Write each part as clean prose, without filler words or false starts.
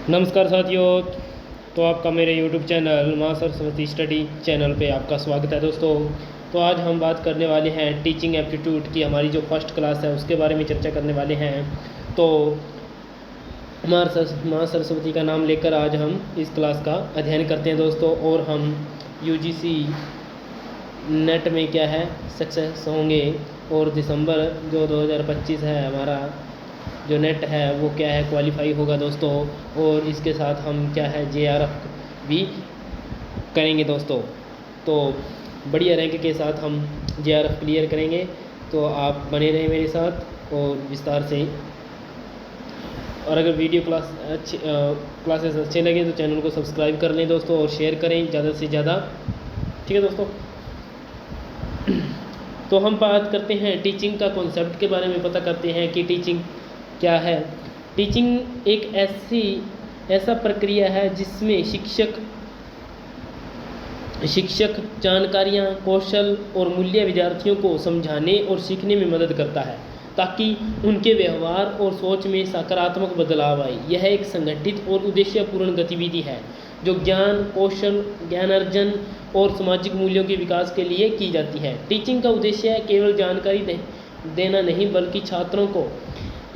नमस्कार साथियों। तो आपका मेरे YouTube चैनल माँ सरस्वती स्टडी चैनल पे आपका स्वागत है दोस्तों। तो आज हम बात करने वाले हैं टीचिंग एप्टीट्यूड की। हमारी जो फर्स्ट क्लास है उसके बारे में चर्चा करने वाले हैं। तो माँ सरस्वती का नाम लेकर आज हम इस क्लास का अध्ययन करते हैं दोस्तों, और हम UGC नेट में क्या है सक्सेस होंगे, और दिसंबर जो 2025 है हमारा जो नेट है वो क्या है क्वालिफाई होगा दोस्तों। और इसके साथ हम क्या है JRF भी करेंगे दोस्तों। तो बढ़िया रैंक के साथ हम JRF क्लियर करेंगे। तो आप बने रहें मेरे साथ और विस्तार से। और अगर वीडियो क्लासेस अच्छे लगे तो चैनल को सब्सक्राइब कर लें दोस्तों, और शेयर करें ज़्यादा से ज़्यादा। ठीक है दोस्तों। तो हम बात करते हैं टीचिंग का कॉन्सेप्ट के बारे में, पता करते हैं कि टीचिंग क्या है। टीचिंग एक ऐसा प्रक्रिया है जिसमें शिक्षक जानकारियाँ, कौशल और मूल्य विद्यार्थियों को समझाने और सीखने में मदद करता है ताकि उनके व्यवहार और सोच में सकारात्मक बदलाव आए। यह एक संगठित और उद्देश्यपूर्ण गतिविधि है जो ज्ञान, कौशल, ज्ञान अर्जन और सामाजिक मूल्यों के विकास के लिए की जाती है। टीचिंग का उद्देश्य केवल जानकारी देना नहीं, बल्कि छात्रों को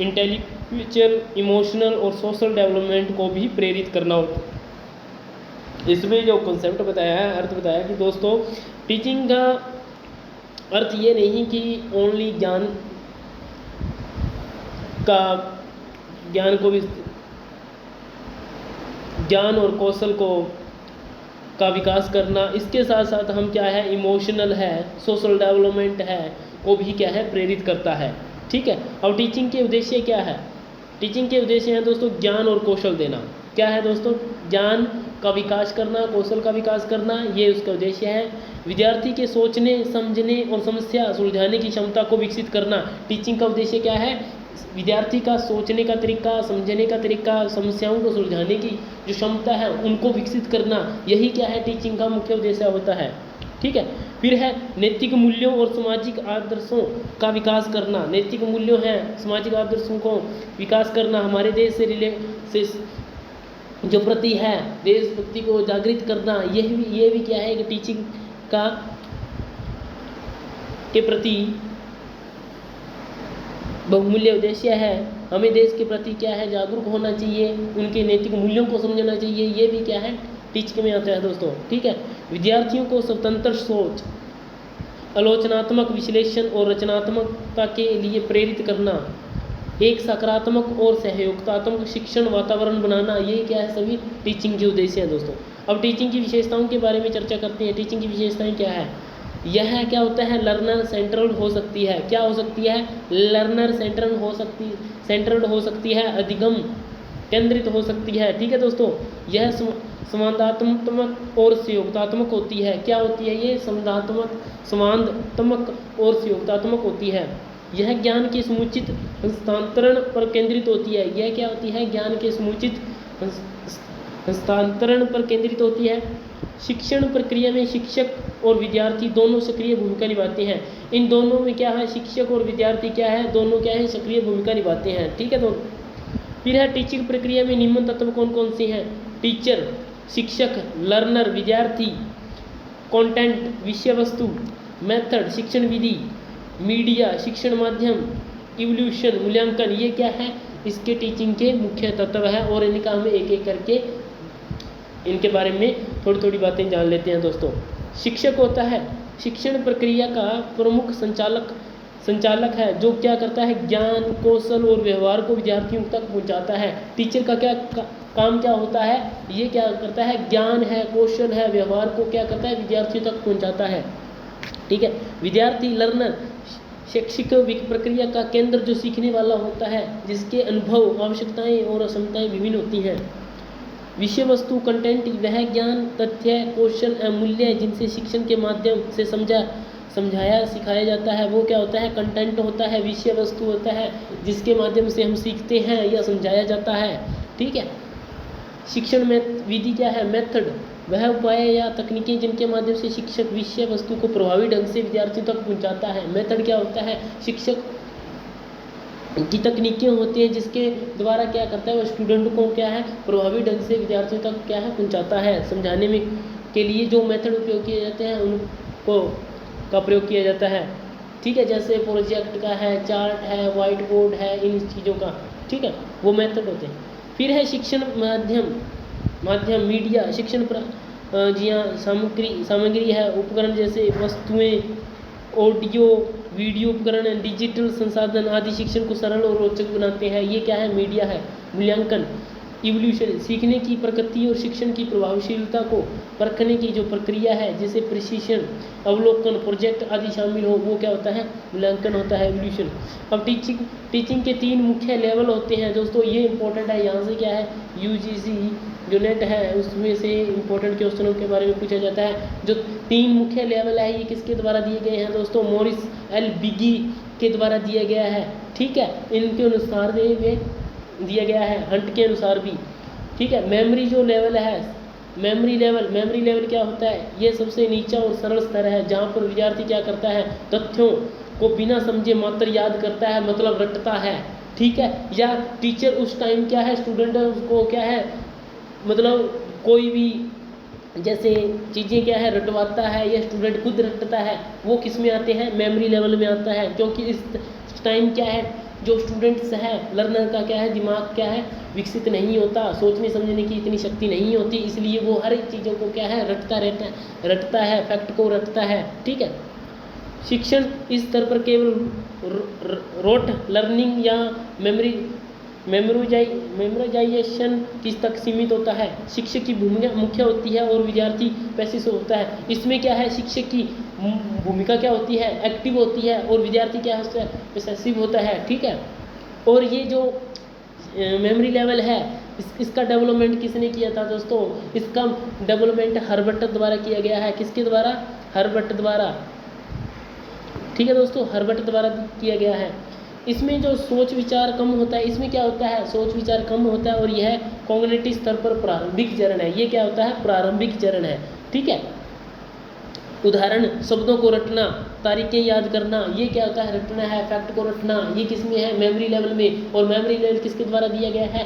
इंटेलेक्चुअल, इमोशनल और सोशल डेवलपमेंट को भी प्रेरित करना होता है। इसमें जो कॉन्सेप्ट बताया है, अर्थ बताया कि दोस्तों टीचिंग का अर्थ ये नहीं कि ओनली ज्ञान और कौशल का विकास करना। इसके साथ साथ हम क्या है इमोशनल है, सोशल डेवलपमेंट है को भी क्या है प्रेरित करता है। ठीक है। अब टीचिंग के उद्देश्य क्या है? टीचिंग के उद्देश्य हैं दोस्तों ज्ञान और कौशल देना। क्या है दोस्तों? ज्ञान का विकास करना, कौशल का विकास करना, ये उसका उद्देश्य है। विद्यार्थी के सोचने, समझने और समस्या सुलझाने की क्षमता को विकसित करना। टीचिंग का उद्देश्य क्या है? विद्यार्थी का सोचने का तरीका, समझने का तरीका, समस्याओं को सुलझाने की जो क्षमता है उनको विकसित करना, यही क्या है टीचिंग का मुख्य उद्देश्य होता है। ठीक है। फिर है नैतिक मूल्यों और सामाजिक आदर्शों का विकास करना। नैतिक मूल्यों हैं, सामाजिक आदर्शों को विकास करना, हमारे देश से जो प्रति है देशभक्ति को जागृत करना, ये भी क्या है कि टीचिंग का के प्रति बहुमूल्य उद्देश्य है। हमें देश के प्रति क्या है जागरूक होना चाहिए, उनके नैतिक मूल्यों को समझना चाहिए, ये भी क्या है टीचिंग में आता है दोस्तों। ठीक है। विद्यार्थियों को स्वतंत्र सोच, आलोचनात्मक विश्लेषण और रचनात्मकता के लिए प्रेरित करना, एक सकारात्मक और सहयोगात्मक शिक्षण वातावरण बनाना, ये क्या है सभी टीचिंग के उद्देश्य हैं दोस्तों। अब टीचिंग की विशेषताओं के बारे में चर्चा करते हैं। टीचिंग की विशेषताएं क्या है? यह क्या होता है लर्नर सेंट्रल हो सकती है। क्या हो सकती है? लर्नर सेंट्रल हो सकती है, अधिगम केंद्रित हो सकती है। ठीक है दोस्तों। यह संवादात्मक और सहयोगात्मक होती है। क्या होती है ये? संवादात्मक और सहयोगात्मक होती है। यह ज्ञान के समुचित हस्तांतरण पर केंद्रित होती है। यह क्या होती है? ज्ञान के समुचित हस्तांतरण पर केंद्रित होती है। शिक्षण प्रक्रिया में शिक्षक और विद्यार्थी दोनों सक्रिय भूमिका निभाते हैं। इन दोनों में क्या है? शिक्षक और विद्यार्थी क्या है? दोनों क्या है? सक्रिय भूमिका निभाते हैं। ठीक है दोस्तों। फिर है टीचिंग प्रक्रिया में निम्न तत्व कौन कौन से हैं? टीचर, शिक्षक, लर्नर, विद्यार्थी, कंटेंट, विषय वस्तु, मेथड, शिक्षण विधि, मीडिया, शिक्षण माध्यम, इवोल्यूशन, मूल्यांकन, ये क्या है इसके टीचिंग के मुख्य तत्व है। और इनका हमें एक एक करके इनके बारे में थोड़ी थोड़ी बातें जान लेते हैं दोस्तों। शिक्षक होता है शिक्षण प्रक्रिया का प्रमुख संचालक है, जो क्या करता है ज्ञान, कौशल और व्यवहार को विद्यार्थियों तक पहुंचाता है। टीचर का काम क्या होता है? ये क्या करता है? ज्ञान है, कौशल है, व्यवहार को क्या करता है? विद्यार्थियों तक पहुंचाता है। ठीक है। विद्यार्थी, लर्नर, शैक्षिक प्रक्रिया का केंद्र जो सीखने वाला होता है, जिसके अनुभव, आवश्यकताएं और क्षमताएं विभिन्न होती हैं। विषय वस्तु, कंटेंट, वह ज्ञान, तथ्य, कौशल एवं मूल्य जिनसे शिक्षण के माध्यम से समझाया सिखाया जाता है, वो क्या होता है? कंटेंट होता है। विषय वस्तु होता है जिसके माध्यम से हम सीखते हैं या समझाया जाता है। ठीक है। शिक्षण में विधि क्या है? मेथड, वह उपाय या तकनीकें जिनके माध्यम से शिक्षक विषय वस्तु को प्रभावी ढंग से विद्यार्थियों तक पहुंचाता है। मेथड क्या होता है? शिक्षक की तकनीकें होती हैं जिसके द्वारा क्या करता है वो स्टूडेंट को क्या है प्रभावी ढंग से विद्यार्थियों तक क्या है पहुंचाता है। समझाने में के लिए जो मेथड उपयोग किए जाते हैं उनको का प्रयोग किया जाता है। ठीक है, जैसे प्रोजेक्ट का है, चार्ट है, वाइट बोर्ड है, इन चीज़ों का, ठीक है, वो मेथड होते हैं। फिर है शिक्षण माध्यम मीडिया, शिक्षण जी हाँ, सामग्री है, उपकरण जैसे वस्तुएं, ऑडियो वीडियो उपकरण, डिजिटल संसाधन आदि शिक्षण को सरल और रोचक बनाते हैं। ये क्या है, मीडिया है। मूल्यांकन, इवोल्यूशन, सीखने की प्रकृति और शिक्षण की प्रभावशीलता को परखने की जो प्रक्रिया है, जैसे प्रिसीशन, अवलोकन, प्रोजेक्ट आदि शामिल हो, वो क्या होता है, मूल्यांकन होता है, इवोल्यूशन। अब टीचिंग के 3 मुख्य लेवल होते हैं दोस्तों, ये इंपॉर्टेंट है। यहाँ से क्या है, यूजीसी जो नेट है उसमें से इंपॉर्टेंट क्वेश्चनों के बारे में पूछा जाता है। जो 3 मुख्य लेवल है ये किसके द्वारा दिए गए हैं दोस्तों, मॉरिस एल बिगी के द्वारा दिया गया है। ठीक है, इनके अनुसार दिया गया है, हंट के अनुसार भी। ठीक है, मेमोरी जो लेवल है, मेमोरी लेवल क्या होता है, ये सबसे नीचा और सरल स्तर है, जहाँ पर विद्यार्थी क्या करता है, तथ्यों को बिना समझे मात्र याद करता है, मतलब रटता है। ठीक है, या टीचर उस टाइम क्या है, स्टूडेंट को क्या है, मतलब कोई भी जैसे चीज़ें क्या है रटवाता है, या स्टूडेंट खुद रटता है, वो किस में आते हैं, मेमोरी लेवल में आता है। क्योंकि इस टाइम क्या है, जो स्टूडेंट्स है, लर्नर का क्या है, दिमाग क्या है, विकसित नहीं होता, सोचने समझने की इतनी शक्ति नहीं होती, इसलिए वो हर एक चीज़ों को क्या है, रटता है, फैक्ट को रटता है। ठीक है, शिक्षण इस स्तर पर केवल रोट लर्निंग या मेमोराइजेशन किस तक सीमित होता है। शिक्षक की भूमिका मुख्य होती है और विद्यार्थी पैसिव होता है। इसमें क्या है, शिक्षक की भूमिका क्या होती है, एक्टिव होती है, और विद्यार्थी क्या होता है, पैसिव होता है। ठीक है, और ये जो मेमोरी लेवल है इसका डेवलपमेंट किसने किया था दोस्तों, इसका डेवलपमेंट हर्बर्ट द्वारा किया गया है। किसके द्वारा, हर्बर्ट द्वारा। ठीक है दोस्तों, हर्बर्ट द्वारा किया गया है। इसमें जो सोच विचार कम होता है, इसमें क्या होता है, सोच विचार कम होता है, और यह कॉग्निटिव स्तर पर प्रारंभिक चरण है। ये क्या होता है, प्रारंभिक चरण है। ठीक है, उदाहरण, शब्दों को रटना, तारीखें याद करना, ये क्या होता है, रटना है, फैक्ट को रटना, ये किस में है, मेमोरी लेवल में। और मेमोरी लेवल किसके द्वारा दिया गया है,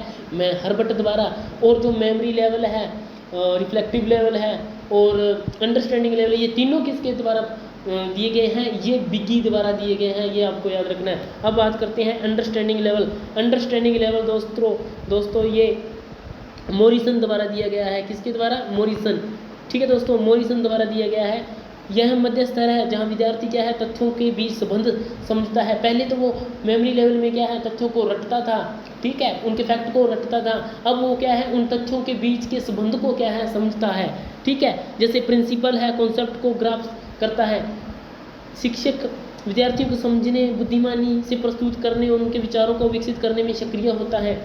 हर्बर्ट द्वारा। और जो मेमोरी लेवल है, रिफ्लेक्टिव लेवल है, और अंडरस्टैंडिंग लेवल, ये तीनों किसके द्वारा दिए गए हैं, ये बिगी द्वारा दिए गए हैं, ये आपको याद रखना है। अब बात करते हैं अंडरस्टैंडिंग लेवल। अंडरस्टैंडिंग लेवल दोस्तों ये मॉरिसन द्वारा दिया गया है। किसके द्वारा, मॉरिसन। ठीक है दोस्तों, मॉरिसन द्वारा दिया गया है। यह मध्य स्तर है जहाँ विद्यार्थी क्या है, तथ्यों के बीच संबंध समझता है। पहले तो वो मेमोरी लेवल में क्या है, तथ्यों को रटता था, ठीक है, उनके फैक्ट को रटता था। अब वो क्या है, उन तथ्यों के बीच के संबंध को क्या है, समझता है। ठीक है, जैसे प्रिंसिपल है, कॉन्सेप्ट को ग्रास्प करता है। शिक्षक विद्यार्थियों को समझने, बुद्धिमानी से प्रस्तुत करने और उनके विचारों को विकसित करने में सक्रिय होता है।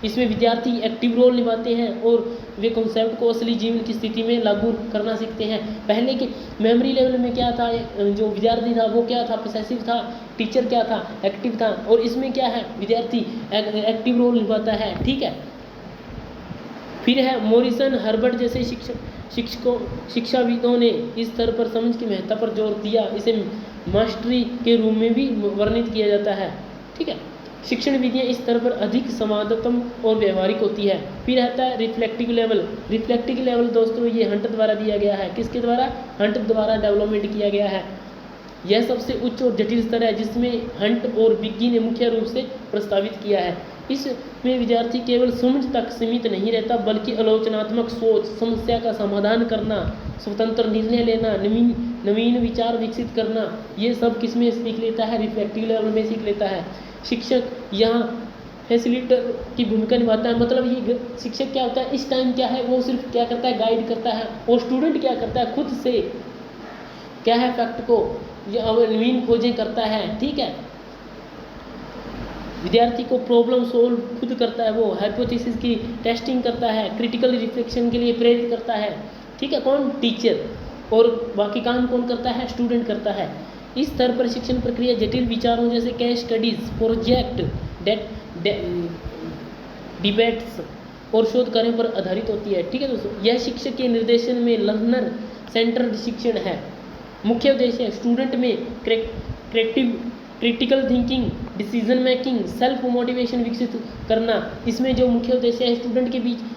इसमें विद्यार्थी एक्टिव रोल निभाते हैं और वे कॉन्सेप्ट को असली जीवन की स्थिति में लागू करना सीखते हैं। पहले के मेमोरी लेवल में क्या था, जो विद्यार्थी था वो क्या था, पैसिव था, टीचर क्या था, एक्टिव था। और इसमें क्या है, विद्यार्थी एक्टिव रोल निभाता है। ठीक है, फिर है मॉरिसन, हर्बर्ट जैसे शिक्षाविदों ने इस स्तर पर समझ की महत्ता पर जोर दिया। इसे मास्टरी के रूप में भी वर्णित किया जाता है। ठीक है, शिक्षण विधियाँ इस स्तर पर अधिक संवादात्मक और व्यवहारिक होती है। फिर आता है रिफ्लेक्टिव लेवल। रिफ्लेक्टिव लेवल दोस्तों ये हंट द्वारा दिया गया है। किसके द्वारा, हंट द्वारा डेवलपमेंट किया गया है। यह सबसे उच्च और जटिल स्तर है जिसमें हंट और बिग्गी ने मुख्य रूप से प्रस्तावित किया है। इसमें विद्यार्थी केवल समझ तक सीमित नहीं रहता बल्कि आलोचनात्मक सोच, समस्या का समाधान करना, स्वतंत्र निर्णय लेना, नवीन विचार विकसित करना, ये सब किस में सीख लेता है, रिफ्लेक्टिव लेवल में सीख लेता है। शिक्षक यहाँ फैसिलिटेटर की भूमिका निभाता है। मतलब ये शिक्षक क्या होता है, इस टाइम क्या है, वो सिर्फ क्या करता है, गाइड करता है, और स्टूडेंट क्या करता है, खुद से क्या है, फैक्ट को नवीन खोजें करता है। ठीक है, विद्यार्थी को प्रॉब्लम सोल्व खुद करता है, वो हाइपोथेसिस की टेस्टिंग करता है, क्रिटिकल रिफ्लेक्शन के लिए प्रेरित करता है। ठीक है, कौन, टीचर। और बाकी काम कौन करता है, स्टूडेंट करता है। इस स्तर पर शिक्षण प्रक्रिया जटिल विचारों जैसे केस स्टडीज, प्रोजेक्ट, डिबेट्स और शोध कार्यों पर आधारित होती है। ठीक है दोस्तों, यह शिक्षक के निर्देशन में लर्नर सेंटर्ड शिक्षण है। मुख्य उद्देश्य है स्टूडेंट में critical thinking, decision making, self motivation विकसित करना। इसमें जो मुख्य उद्देश्य है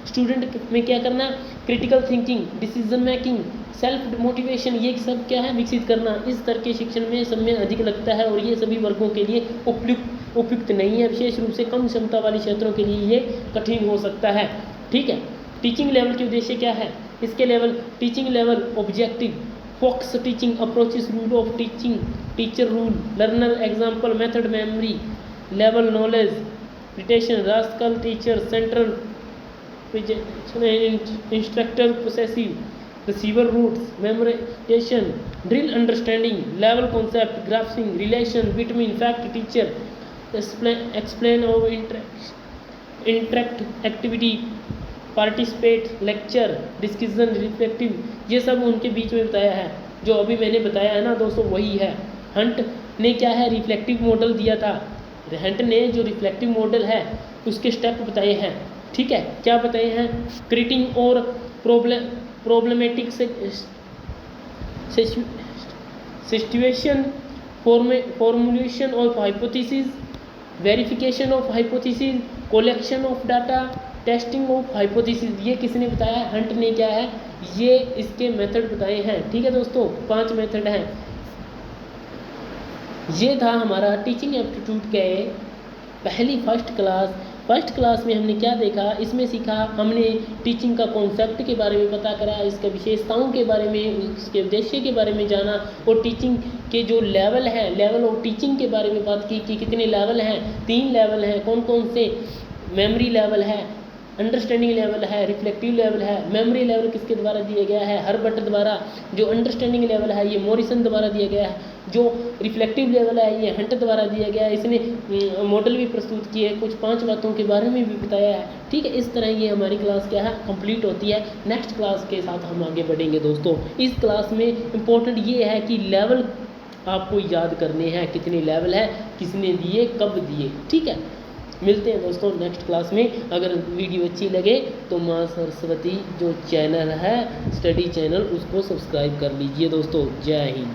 स्टूडेंट में क्या करना, critical thinking, decision making, self motivation, ये सब क्या है, विकसित करना। इस तरह के शिक्षण में समय अधिक लगता है और ये सभी वर्गों के लिए उपयुक्त नहीं है। विशेष रूप से कम क्षमता वाले क्षेत्रों के लिए ये कठिन हो सकता है। ठीक है। टीचिंग लेवल के उद्देश्य क्या है, इसके level, teaching level objective, focus teaching approaches, rule of teaching, teacher rule, learner example, method, memory level, knowledge retention, rascal teacher central, instructor possessive, receiver roots, memorization, drill understanding, level concept, grasping, relation between fact teacher, explain और interact activity, participate, lecture, discussion, reflective, ये सब उनके बीच में बताया है। जो अभी मैंने बताया है ना दोस्तों, वही है। हंट ने क्या है, रिफ्लेक्टिव मॉडल दिया था। हंट ने जो रिफ्लेक्टिव मॉडल है उसके स्टेप बताए हैं। ठीक है, क्या बताए हैं, क्रिएटिंग और problematic situation, formulation of hypothesis, verification of hypothesis, collection of data, testing of hypothesis. ये किसने बताया, हंट ने क्या है, ये इसके मेथड बताए हैं। ठीक है दोस्तों, 5 मेथड हैं। ये था हमारा टीचिंग एप्टीट्यूड के पहली फर्स्ट क्लास में हमने क्या देखा, इसमें सीखा हमने टीचिंग का कॉन्सेप्ट के बारे में पता करा, इसके विशेषताओं के बारे में, इसके उद्देश्य के बारे में जाना, और टीचिंग के जो लेवल है, लेवल ऑफ टीचिंग के बारे में बात की कि कितने लेवल हैं, 3 लेवल हैं, कौन कौन से, मेमोरी लेवल है, अंडरस्टैंडिंग लेवल है, रिफ्लेक्टिव लेवल है। मेमोरी लेवल किसके द्वारा दिया गया है, हर्बर्ट द्वारा। जो अंडरस्टैंडिंग लेवल है ये मॉरिसन द्वारा दिया गया है। जो रिफ्लेक्टिव लेवल है ये हंट द्वारा दिया गया है। इसने मॉडल भी प्रस्तुत किए, कुछ 5 बातों के बारे में भी बताया है। ठीक है, इस तरह ये हमारी क्लास क्या है, कंप्लीट होती है। नेक्स्ट क्लास के साथ हम आगे बढ़ेंगे दोस्तों। इस क्लास में इम्पोर्टेंट ये है कि लेवल आपको याद करने हैं, कितने लेवल है, किसने दिए, कब दिए। ठीक है, मिलते हैं दोस्तों नेक्स्ट क्लास में। अगर वीडियो अच्छी लगे तो माँ सरस्वती जो चैनल है, स्टडी चैनल, उसको सब्सक्राइब कर लीजिए दोस्तों। जय हिंद।